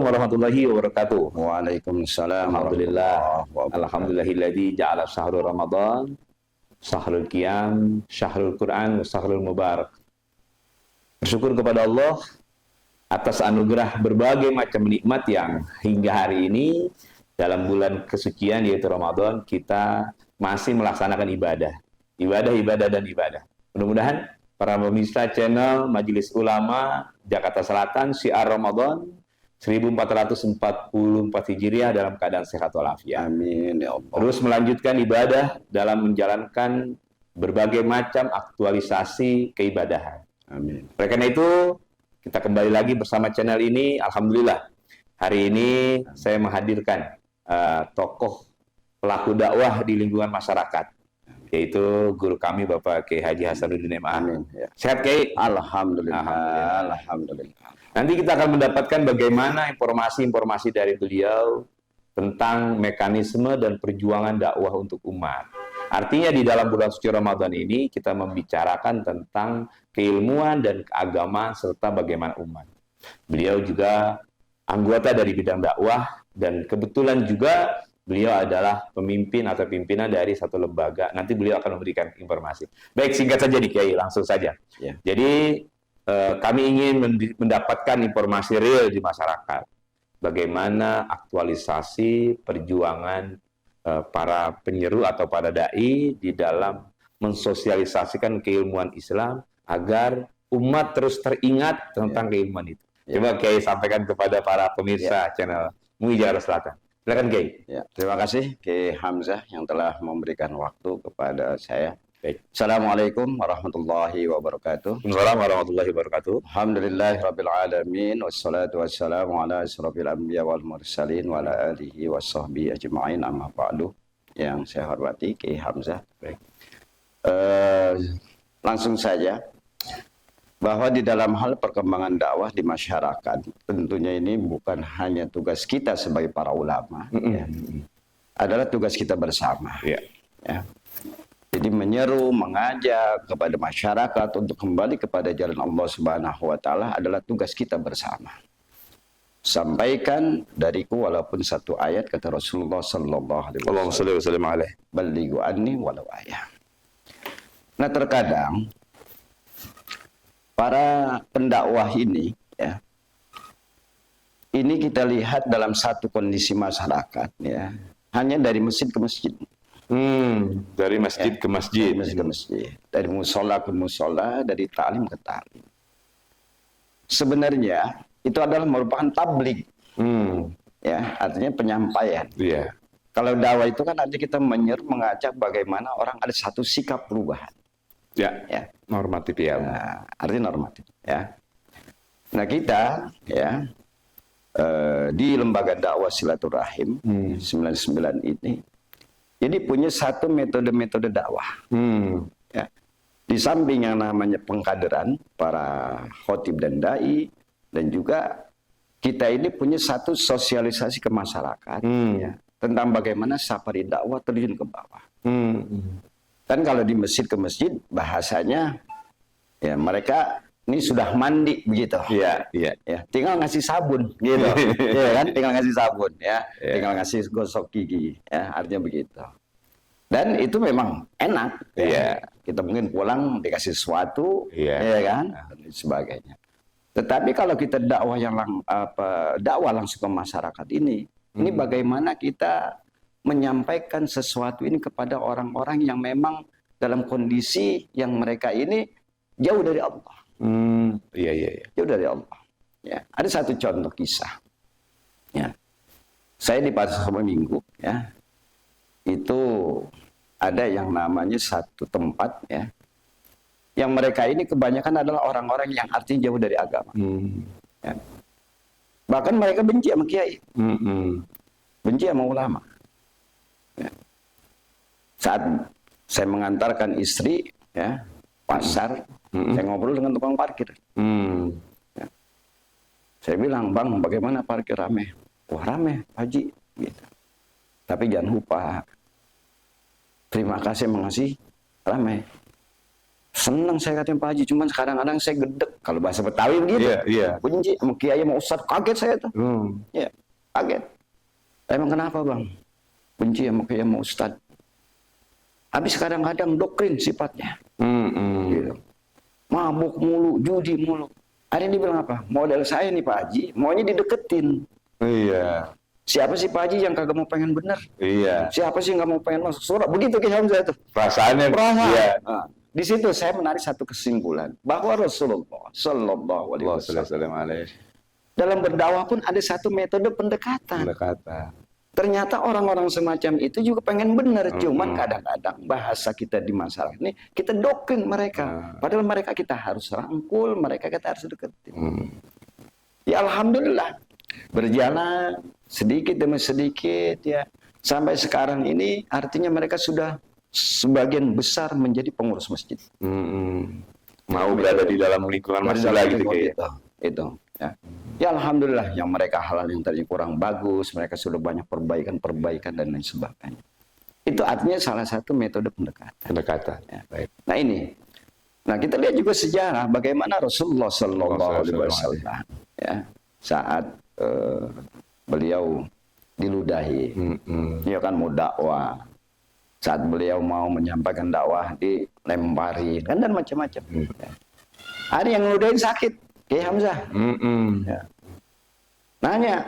warahmatullahi wabarakatuh. Waalaikumsalam Alhamdulillah. warahmatullahi wabarakatuh. Alhamdulillahilladzi ja'ala syahrul Ramadan syahrul qiyam, syahrul Quran, syahrul mubarak. Bersyukur kepada Allah atas anugerah berbagai macam nikmat yang hingga hari ini dalam bulan kesucian yaitu Ramadan kita masih melaksanakan ibadah. Ibadah dan ibadah. Mudah-mudahan para pemirsa channel Majelis Ulama Jakarta Selatan Syiar Ramadan 1444 Hijriah dalam keadaan sehat walafiat. Amin ya Allah. Terus melanjutkan ibadah dalam menjalankan berbagai macam aktualisasi keibadahan. Amin. Oleh karena itu, kita kembali lagi bersama channel ini. Alhamdulillah, hari ini saya menghadirkan tokoh pelaku dakwah di lingkungan masyarakat, yaitu guru kami Bapak Kiai Haji Hasanuddin MA. Amin. Ya. Sehat Kiai? Alhamdulillah. Alhamdulillah. Alhamdulillah. Nanti kita akan mendapatkan bagaimana informasi-informasi dari beliau tentang mekanisme dan perjuangan dakwah untuk umat. Artinya di dalam bulan suci Ramadan ini kita membicarakan tentang keilmuan dan keagamaan serta bagaimana umat. Beliau juga anggota dari bidang dakwah dan kebetulan juga beliau adalah pemimpin atau pimpinan dari satu lembaga. Nanti beliau akan memberikan informasi. Baik, singkat saja nih Kiai, langsung saja. Ya. Jadi kami ingin mendapatkan informasi real di masyarakat. Bagaimana aktualisasi perjuangan para penyeru atau para dai di dalam mensosialisasikan keilmuan Islam agar umat terus teringat tentang keilmuan itu. Coba Kiai sampaikan kepada para pemirsa channel MUI Jakarta Selatan. Silakan Kiai. Ya. Terima kasih Kiai Hamzah yang telah memberikan waktu kepada saya. Baik. Assalamualaikum warahmatullahi wabarakatuh. Waalaikumsalam warahmatullahi wabarakatuh. Alhamdulillahirabbil alamin wassalatu wassalamu ala asrofil anbiya wal mursalin wa ala alihi washabbihi ajmain amma ba'du. Yang saya hormati Kiai Hamzah. Baik. Langsung saja bahwa di dalam hal perkembangan dakwah di masyarakat tentunya ini bukan hanya tugas kita sebagai para ulama, ya, adalah tugas kita bersama. Ya. Ya. Jadi menyeru, mengajak kepada masyarakat untuk kembali kepada jalan Allah Subhanahu wa taala adalah tugas kita bersama. Sampaikan dariku walaupun satu ayat, kata Rasulullah sallallahu alaihi wasallam. Balighu anni walau ayat. Nah, terkadang para pendakwah ini, ya, ini kita lihat dalam satu kondisi masyarakat, ya, hanya dari masjid ke masjid. Dari masjid ke masjid. Dari masjid ke masjid. Dari musola ke musola, dari ta'lim ke ta'lim. Sebenarnya itu adalah merupakan tabligh. Ya, artinya penyampaian. Iya. Kalau dakwah itu kan artinya kita menyeru, mengajak bagaimana orang ada satu sikap perubahan. Ya. Ya. Normatif ya. Nah, artinya normatif. Ya. Nah kita, ya, di lembaga dakwah silaturahim 99 ini. Jadi punya satu metode-metode dakwah. Ya. Di samping yang namanya pengkaderan para khotib dan dai, dan juga kita ini punya satu sosialisasi ke masyarakat, ya, tentang bagaimana safari dakwah terjun ke bawah. Kan kalau di masjid ke masjid bahasanya, ya mereka ini sudah mandi begitu. Iya, iya. Ya, tinggal ngasih sabun gitu. Ya kan, tinggal ngasih sabun ya. Tinggal ngasih gosok gigi ya, artinya begitu. Dan itu memang enak. Ya. Kita mungkin pulang dikasih sesuatu, ya kan, dan sebagainya. Tetapi kalau kita dakwah yang dakwah langsung ke masyarakat ini bagaimana kita menyampaikan sesuatu ini kepada orang-orang yang memang dalam kondisi yang mereka ini jauh dari Allah. Iya. Jauh dari Allah. Ya. Ada satu contoh kisah. Ya. Saya di pasar Minggu, ya, itu ada yang namanya satu tempat, ya, yang mereka ini kebanyakan adalah orang-orang yang artinya jauh dari agama. Ya. Bahkan mereka benci sama kiai, benci sama ulama. Ya. Saat saya mengantarkan istri, ya, pasar, saya ngobrol dengan tukang parkir. Ya. Saya bilang, "Bang, bagaimana parkir rame?" "Wah, rame, Haji." Gitu. Tapi jangan lupa, terima kasih mengasih, rame. Senang saya katanya Pak Haji, cuman kadang-kadang saya gedek. Kalau bahasa Betawi begitu. Iya. Benci sama kiai sama ustaz, kaget saya tuh. Ya, kaget. Emang kenapa bang? Benci sama kiai sama ustaz. Habis kadang-kadang doktrin sifatnya. Gitu. Mabuk mulu, judi mulu. Hari ini bilang apa? Model saya nih Pak Haji, maunya dideketin. Iya. Siapa sih Pak Haji yang kagak mau pengen bener? Iya. Siapa sih nggak mau pengen masuk surga? Begitu Ki Hamzah itu. Perasaannya. Perasaan. Iya. Nah, di situ saya menarik satu kesimpulan bahwa Rasulullah Shallallahu Alaihi Wasallam dalam berdakwah pun ada satu metode pendekatan. Ternyata orang-orang semacam itu juga pengen benar, cuman kadang-kadang bahasa kita di masyarakat ini kita doktrin mereka. Padahal mereka kita harus rangkul, mereka kita harus deketin. Ya alhamdulillah berjalan sedikit demi sedikit ya sampai sekarang ini artinya mereka sudah sebagian besar menjadi pengurus masjid. Mau berada di dalam lingkungan masjid lagi itu. Ya alhamdulillah yang mereka halal yang tadi kurang bagus, mereka sudah banyak perbaikan dan lain sebagainya. Itu artinya salah satu metode pendekatan. Ya. Baik. Nah ini, nah kita lihat juga sejarah bagaimana Rasulullah Shallallahu Alaihi Wasallam ya saat beliau diludahi, dia kan mau dakwah. Saat beliau mau menyampaikan dakwah dilempari kan dan macam-macam. Ya. Ada yang ngeludahin sakit. Ki Hamzah ya. Nanya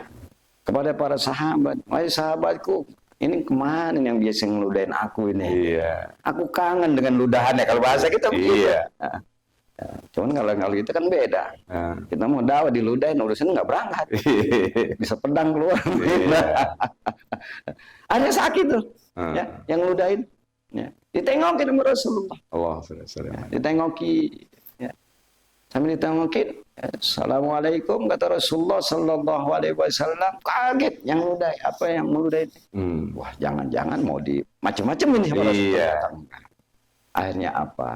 kepada para sahabat, wahai sahabatku, ini kemana yang biasa ngeludahin aku ini? Iya. Aku kangen dengan ludahannya kalau bahasa kita begitu. Iya. Nah, cuman kalau kita kan beda. Kita mau dakwah diludahin urusan nggak berangkat, bisa pedang keluar. Ada sakit tuh, ya, yang ngeludahin. Ya. Ditengokin sama Rasulullah. Ya, ditengoki. Sambil ditengokin, Assalamualaikum kata Rasulullah Sallallahu Alaihi Wasallam. Kaget yang ludah, apa yang meludah itu? Wah jangan-jangan mau di macam-macam ini sama Rasulullah. Akhirnya apa?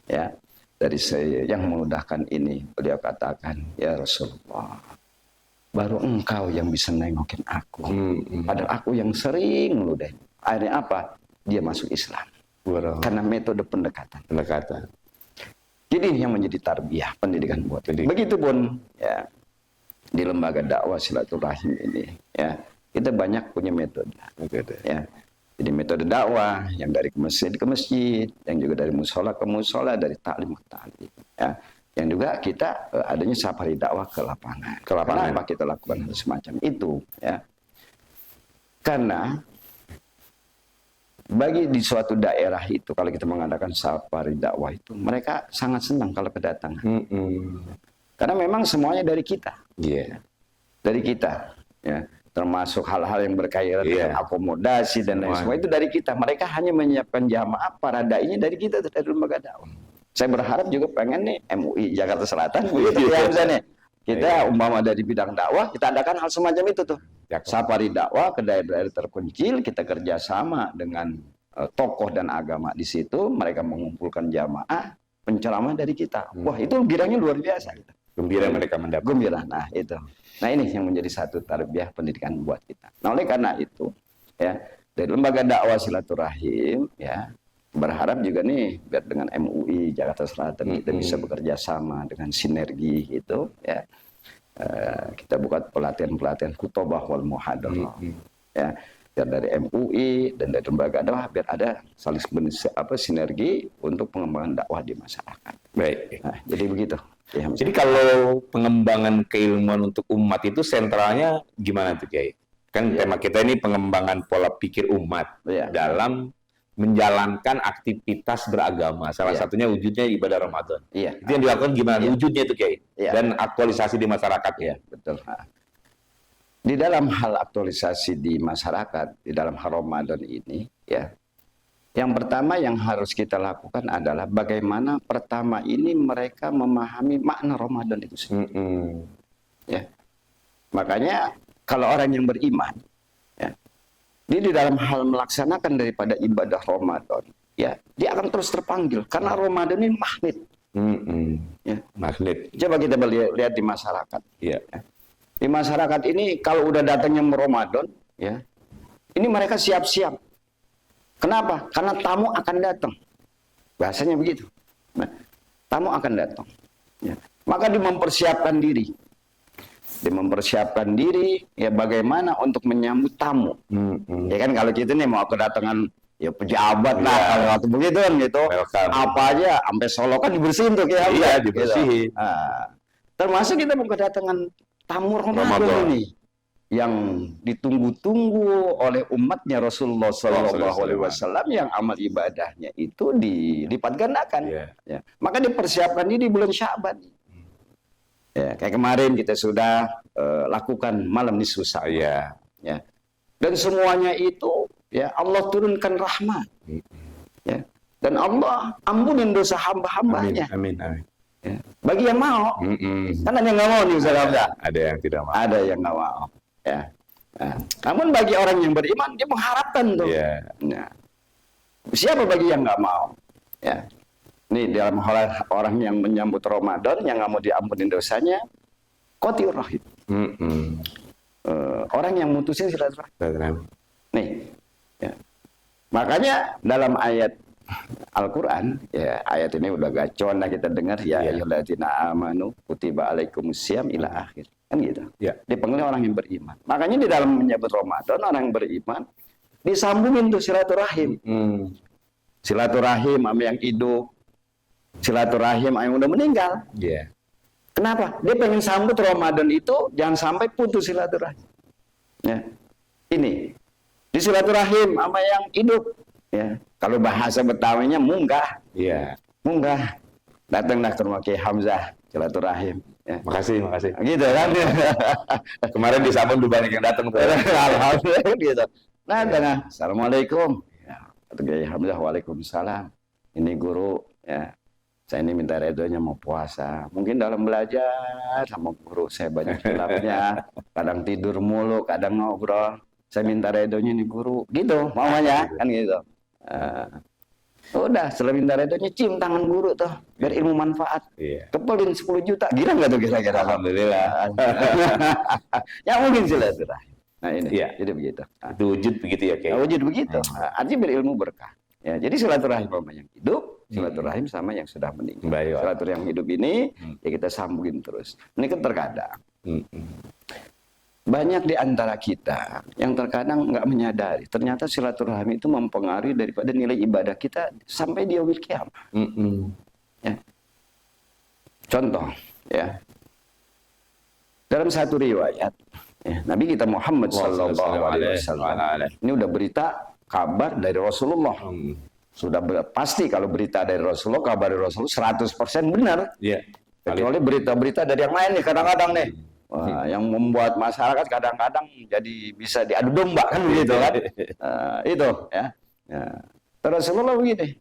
Ya dari saya yang memudahkan ini beliau katakan, ya Rasulullah, baru engkau yang bisa nengokin aku. Padahal aku yang sering meludah. Akhirnya apa? Dia masuk Islam. Karena metode pendekatan. Jadi yang menjadi tarbiyah pendidikan buat ini. Begitupun ya di lembaga dakwah silaturahim ini ya kita banyak punya metode. Ya. Jadi metode dakwah yang dari masjid ke masjid, yang juga dari musola ke musola, dari taklim ke taklim. Ya. Yang juga kita adanya safari dakwah ke lapangan. Kenapa kita lakukan hal semacam itu? Ya. Karena bagi di suatu daerah itu kalau kita mengadakan safari dakwah itu mereka sangat senang kalau kedatangan. Karena memang semuanya dari kita. Dari kita ya, termasuk hal-hal yang berkaitan dengan akomodasi dan lain sebagainya itu dari kita. Mereka hanya menyiapkan jamaah para dai-nya dari kita dari lembaga dakwah. Saya berharap juga pengen nih MUI Jakarta Selatan begitu ya misalnya. Kita umpama dari bidang dakwah kita adakan hal semacam itu tuh. Safari dakwah ke daerah-daerah terpencil, kita kerjasama dengan tokoh dan agama di situ, mereka mengumpulkan jamaah, penceramah dari kita. Wah itu gembiranya luar biasa. Gembira mereka mendapat. Gembira, nah itu. Nah ini yang menjadi satu tarbiyah pendidikan buat kita. Nah oleh karena itu, ya dari lembaga dakwah silaturahim, ya berharap juga nih biar dengan MUI Jakarta Selatan kita bisa bekerja sama dengan sinergi gitu, ya. Kita buat pelatihan-pelatihan khutbah wal muhadarah ya biar dari MUI dan dari lembaga dakwah biar ada saling sinergi untuk pengembangan dakwah di masyarakat. Baik. Nah, jadi begitu. Ya, jadi kalau pengembangan keilmuan untuk umat itu sentralnya gimana tuh Kiai? Kan tema kita ini pengembangan pola pikir umat dalam menjalankan aktivitas beragama. Salah satunya wujudnya ibadah Ramadan. Itu yang dilakukan gimana? Wujudnya itu Kiai. Dan aktualisasi di masyarakat. Betul. Di dalam hal aktualisasi di masyarakat, di dalam hal Ramadan ini, ya, yang pertama yang harus kita lakukan adalah bagaimana pertama ini mereka memahami makna Ramadan itu sendiri. Ya. Makanya kalau orang yang beriman, ya, dia di dalam hal melaksanakan daripada ibadah Ramadan, ya, dia akan terus terpanggil karena Ramadan ini magnet. Ya. Magnet. Coba kita lihat di masyarakat. Ya. Di masyarakat ini kalau udah datangnya Ramadan, ya, ini mereka siap-siap. Kenapa? Karena tamu akan datang. Bahasanya begitu. Nah, tamu akan datang. Ya. Maka dia mempersiapkan diri. Dia mempersiapkan diri ya bagaimana untuk menyambut tamu. Ya kan kalau kita nih mau kedatangan ya pejabat lah kalau waktu begitu kan gitu. Welcome. Apa aja sampai Solo kan dibersihin tuh kayak Iya, gitu. dibersihin. Nah, termasuk kita mau kedatangan tamu Ramadan ini yang ditunggu-tunggu oleh umatnya Rasulullah Sallallahu Alaihi Wasallam yang amal ibadahnya itu dilipat gandakan. Ya. Maka dipersiapkan diri di bulan Sya'ban. Ya, kayak kemarin kita sudah lakukan malam nisfu Sya'ban. Ya. Dan semuanya itu ya Allah turunkan rahmat. Ya. Dan Allah ampunin dosa hamba-hambanya. Amin. Ya. Bagi yang mau. Kan ada yang nggak mau nih Ustaz Hamzah. Ada yang tidak mau. Ada yang nggak mau. Ya. Nah, namun bagi orang yang beriman dia mengharapkan tuh. Nah, siapa bagi yang nggak mau? Ya. Nih dalam orang yang menyambut Ramadan yang nggak mau diampuni dosanya, qati'ur rahim. Orang yang mutusin silaturahim. Nih, ya. Makanya dalam ayat Al-Quran, ya ayat ini udah gacor lah kita dengar ya ayyuhalladzina amanu kutiba alaikumusiyam ila akhir. Kan gitu. Dipanggil orang yang beriman. Makanya di dalam menyambut Ramadan orang yang beriman disambungin tuh silaturahim. Silaturahim sama yang hidup. Silaturahim sama yang udah meninggal. Kenapa? Dia pengen sambut Ramadan itu jangan sampai putus silaturahim. Ya. Ini di silaturahim sama yang hidup. Ya. Kalau bahasa Betawinya munggah. Munggah. Datanglah ke rumah Kiai Hamzah silaturahim. Ya. Makasih. Gitu kan. Kemarin di Sabun udah banyak yang datang tuh. Alhamdulillah gitu. Nah, Assalamualaikum. Ya, kata Kiai Hamzah, Waalaikumsalam. Ini guru ya. Saya ini minta redonya mau puasa. Mungkin dalam belajar sama guru saya banyak khilafnya. Kadang tidur mulu, kadang ngobrol. Saya minta redonya nih guru. Gitu maunya kan gitu. Udah setelah minta redonya cium tangan guru tuh. Biar ilmu manfaat. Kepelin 10 juta. Gila nggak tuh kira-kira? Alhamdulillah. Ya mungkin silaturahim. Nah ini. Jadi begitu. Itu wujud begitu ya Kiai? Wujud begitu. Artinya berilmu berkah. Ya, jadi silaturahim sama yang hidup, silaturahim sama yang sudah meninggal. Silaturahim yang hidup ini ya kita sambungin terus. Ini kan terkadang banyak di antara kita yang terkadang nggak menyadari ternyata silaturahim itu mempengaruhi daripada nilai ibadah kita sampai di yaumil qiyamah. Ya. Contoh, ya dalam satu riwayat, ya, Nabi kita Muhammad Sallallahu Alaihi Wasallam ini udah berita kabar dari Rasulullah. Sudah pasti kalau berita dari Rasulullah, kabar dari Rasulullah 100% benar. Kecuali berita-berita dari yang lain nih kadang-kadang nih. Wah, yang membuat masyarakat kadang-kadang jadi bisa diadu domba kan begitu kan. Itu ya. Rasulullah begini.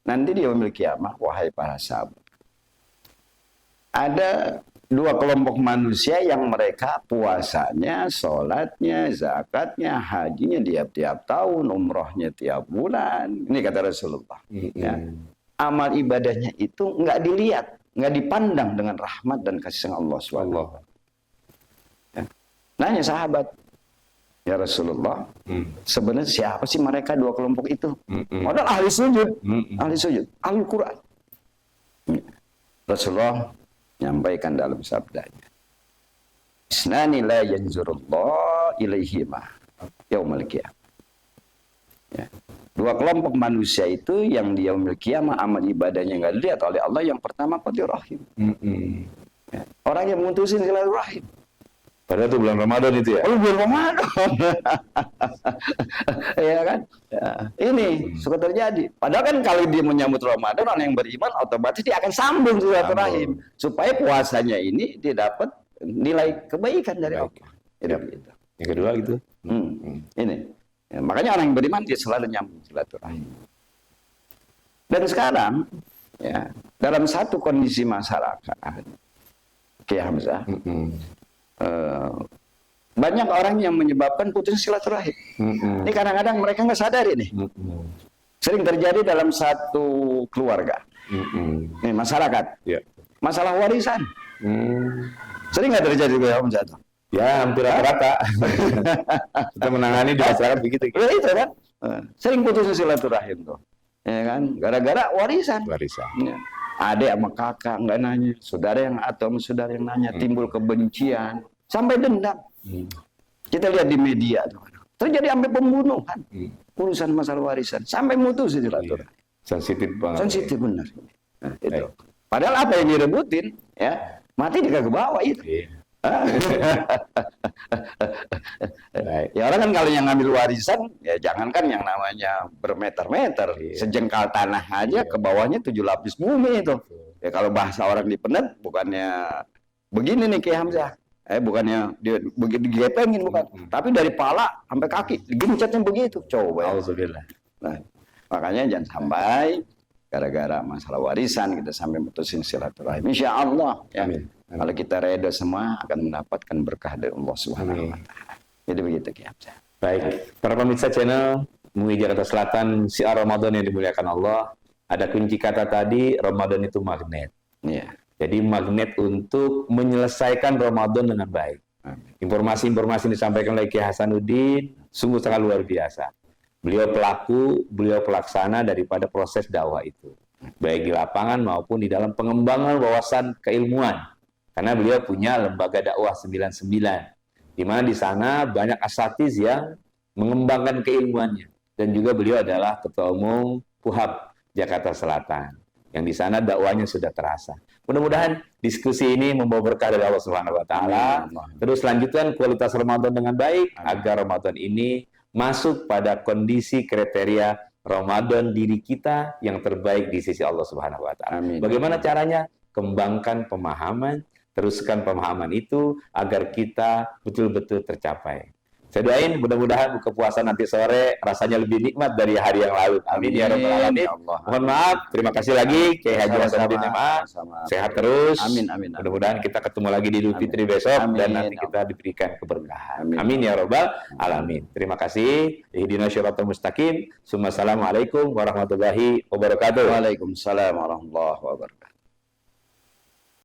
Nanti di yaumil qiyamah wahai para sahabat. Ada dua kelompok manusia yang mereka puasanya, sholatnya, zakatnya, hajinya tiap-tiap tahun, umrohnya tiap bulan. Ini kata Rasulullah. Ya. Amal ibadahnya itu nggak dilihat, nggak dipandang dengan rahmat dan kasih sayang Allah SWT. Ya. Nanya sahabat, ya Rasulullah, sebenarnya siapa sih mereka dua kelompok itu? Padahal ahli sujud, ahli Quran. Rasulullah nyampaikan dalam sabdanya, Isnani la yanzurullah ilaihima yaumil qiyamah. Ya. Dua kelompok manusia itu yang di yaumil qiyamah amal ibadahnya nggak dilihat oleh Allah. Yang pertama qati'ur rahim. Ya. Orang yang memutusin silaturahim. Padahal itu bulan Ramadan itu ya? Oh, bulan Ramadan. Ya kan? Ya. Ini suka terjadi. Padahal kan kalau dia menyambut Ramadan, orang yang beriman otomatis dia akan sambung silaturahim supaya puasanya ini dia dapat nilai kebaikan dari Allah. Gitu. Yang kedua gitu. Ini. Ya, makanya orang yang beriman dia selalu nyambung silaturahim. Dan sekarang ya, dalam satu kondisi masyarakat Kiai Hamzah, banyak orang yang menyebabkan putus silaturahim. Ini kadang-kadang mereka nggak sadar ini. Sering terjadi dalam satu keluarga. Ini masyarakat. Masalah warisan. Sering nggak terjadi Kiai Hamzah? Ya, hampir rata-rata. Kita menangani di masyarakat begitu. Ya, itu kan. Sering putus silaturahim tuh. Ya kan? Gara-gara warisan. Warisan. Ya. adik sama kakak nggak nanya, saudara yang atau sama saudara yang nanya, timbul kebencian sampai dendam. Kita lihat di media tuh, terjadi sampai pembunuhan, urusan masalah warisan, sampai mutus silaturahmi. Sensitif banget. Sensitif benar. Nah, itu. Padahal apa yang direbutin, ya mati juga ke bawah itu. Ya orang kan kalau yang ngambil warisan, ya jangankan yang namanya bermeter-meter, sejengkal tanah aja ke bawahnya 7 lapis bumi itu. Ya kalau bahasa orang dipenet, bukannya begini nih kayak Hamzah, bukannya dia begitu digepengin bukan, tapi dari pala sampai kaki digencetnya begitu. Coba. Alhamdulillah. Nah, makanya jangan sampai gara-gara masalah warisan kita sampai mutusin silaturahmi. Insya Allah ya. Amin. Kalau kita reda semua akan mendapatkan berkah dari Allah Subhanahu wa taala. Jadi begitu Ki Hamzah. Baik, para pemirsa channel MUI Jakarta Selatan, siar Ramadan yang dimuliakan Allah. Ada kunci kata tadi, Ramadan itu magnet. Iya. Jadi magnet untuk menyelesaikan Ramadan dengan baik. Informasi-informasi yang disampaikan oleh Ki Hasanuddin sungguh sangat luar biasa. Beliau pelaku, beliau pelaksana daripada proses dakwah itu. Baik di lapangan maupun di dalam pengembangan wawasan keilmuan. Karena beliau punya lembaga dakwah 99. Di mana di sana banyak asatiz yang mengembangkan keilmuannya. Dan juga beliau adalah Ketua Umum PUHAB Jakarta Selatan. Yang di sana dakwahnya sudah terasa. Mudah-mudahan diskusi ini membawa berkah dari Allah Subhanahu wa taala. Terus lanjutkan kualitas Ramadan dengan baik agar Ramadan ini masuk pada kondisi kriteria Ramadan diri kita yang terbaik di sisi Allah Subhanahu wa taala. Bagaimana caranya? Kembangkan pemahaman, teruskan pemahaman itu agar kita betul-betul tercapai. Saya doain mudah-mudahan buka puasa nanti sore rasanya lebih nikmat dari hari yang lalu. Amin ya rabbal alamin. Mohon maaf, terima kasih lagi Kiai Haji Hasanuddin MA. Sehat terus. Amin. Mudah-mudahan kita ketemu lagi di Idul Fitri besok dan nanti kita diberikan keberkahan. Amin ya rabbal alamin. Terima kasih. Ihdinas siratal mustaqim. Assalamualaikum warahmatullahi wabarakatuh. Waalaikumsalam warahmatullahi wabarakatuh.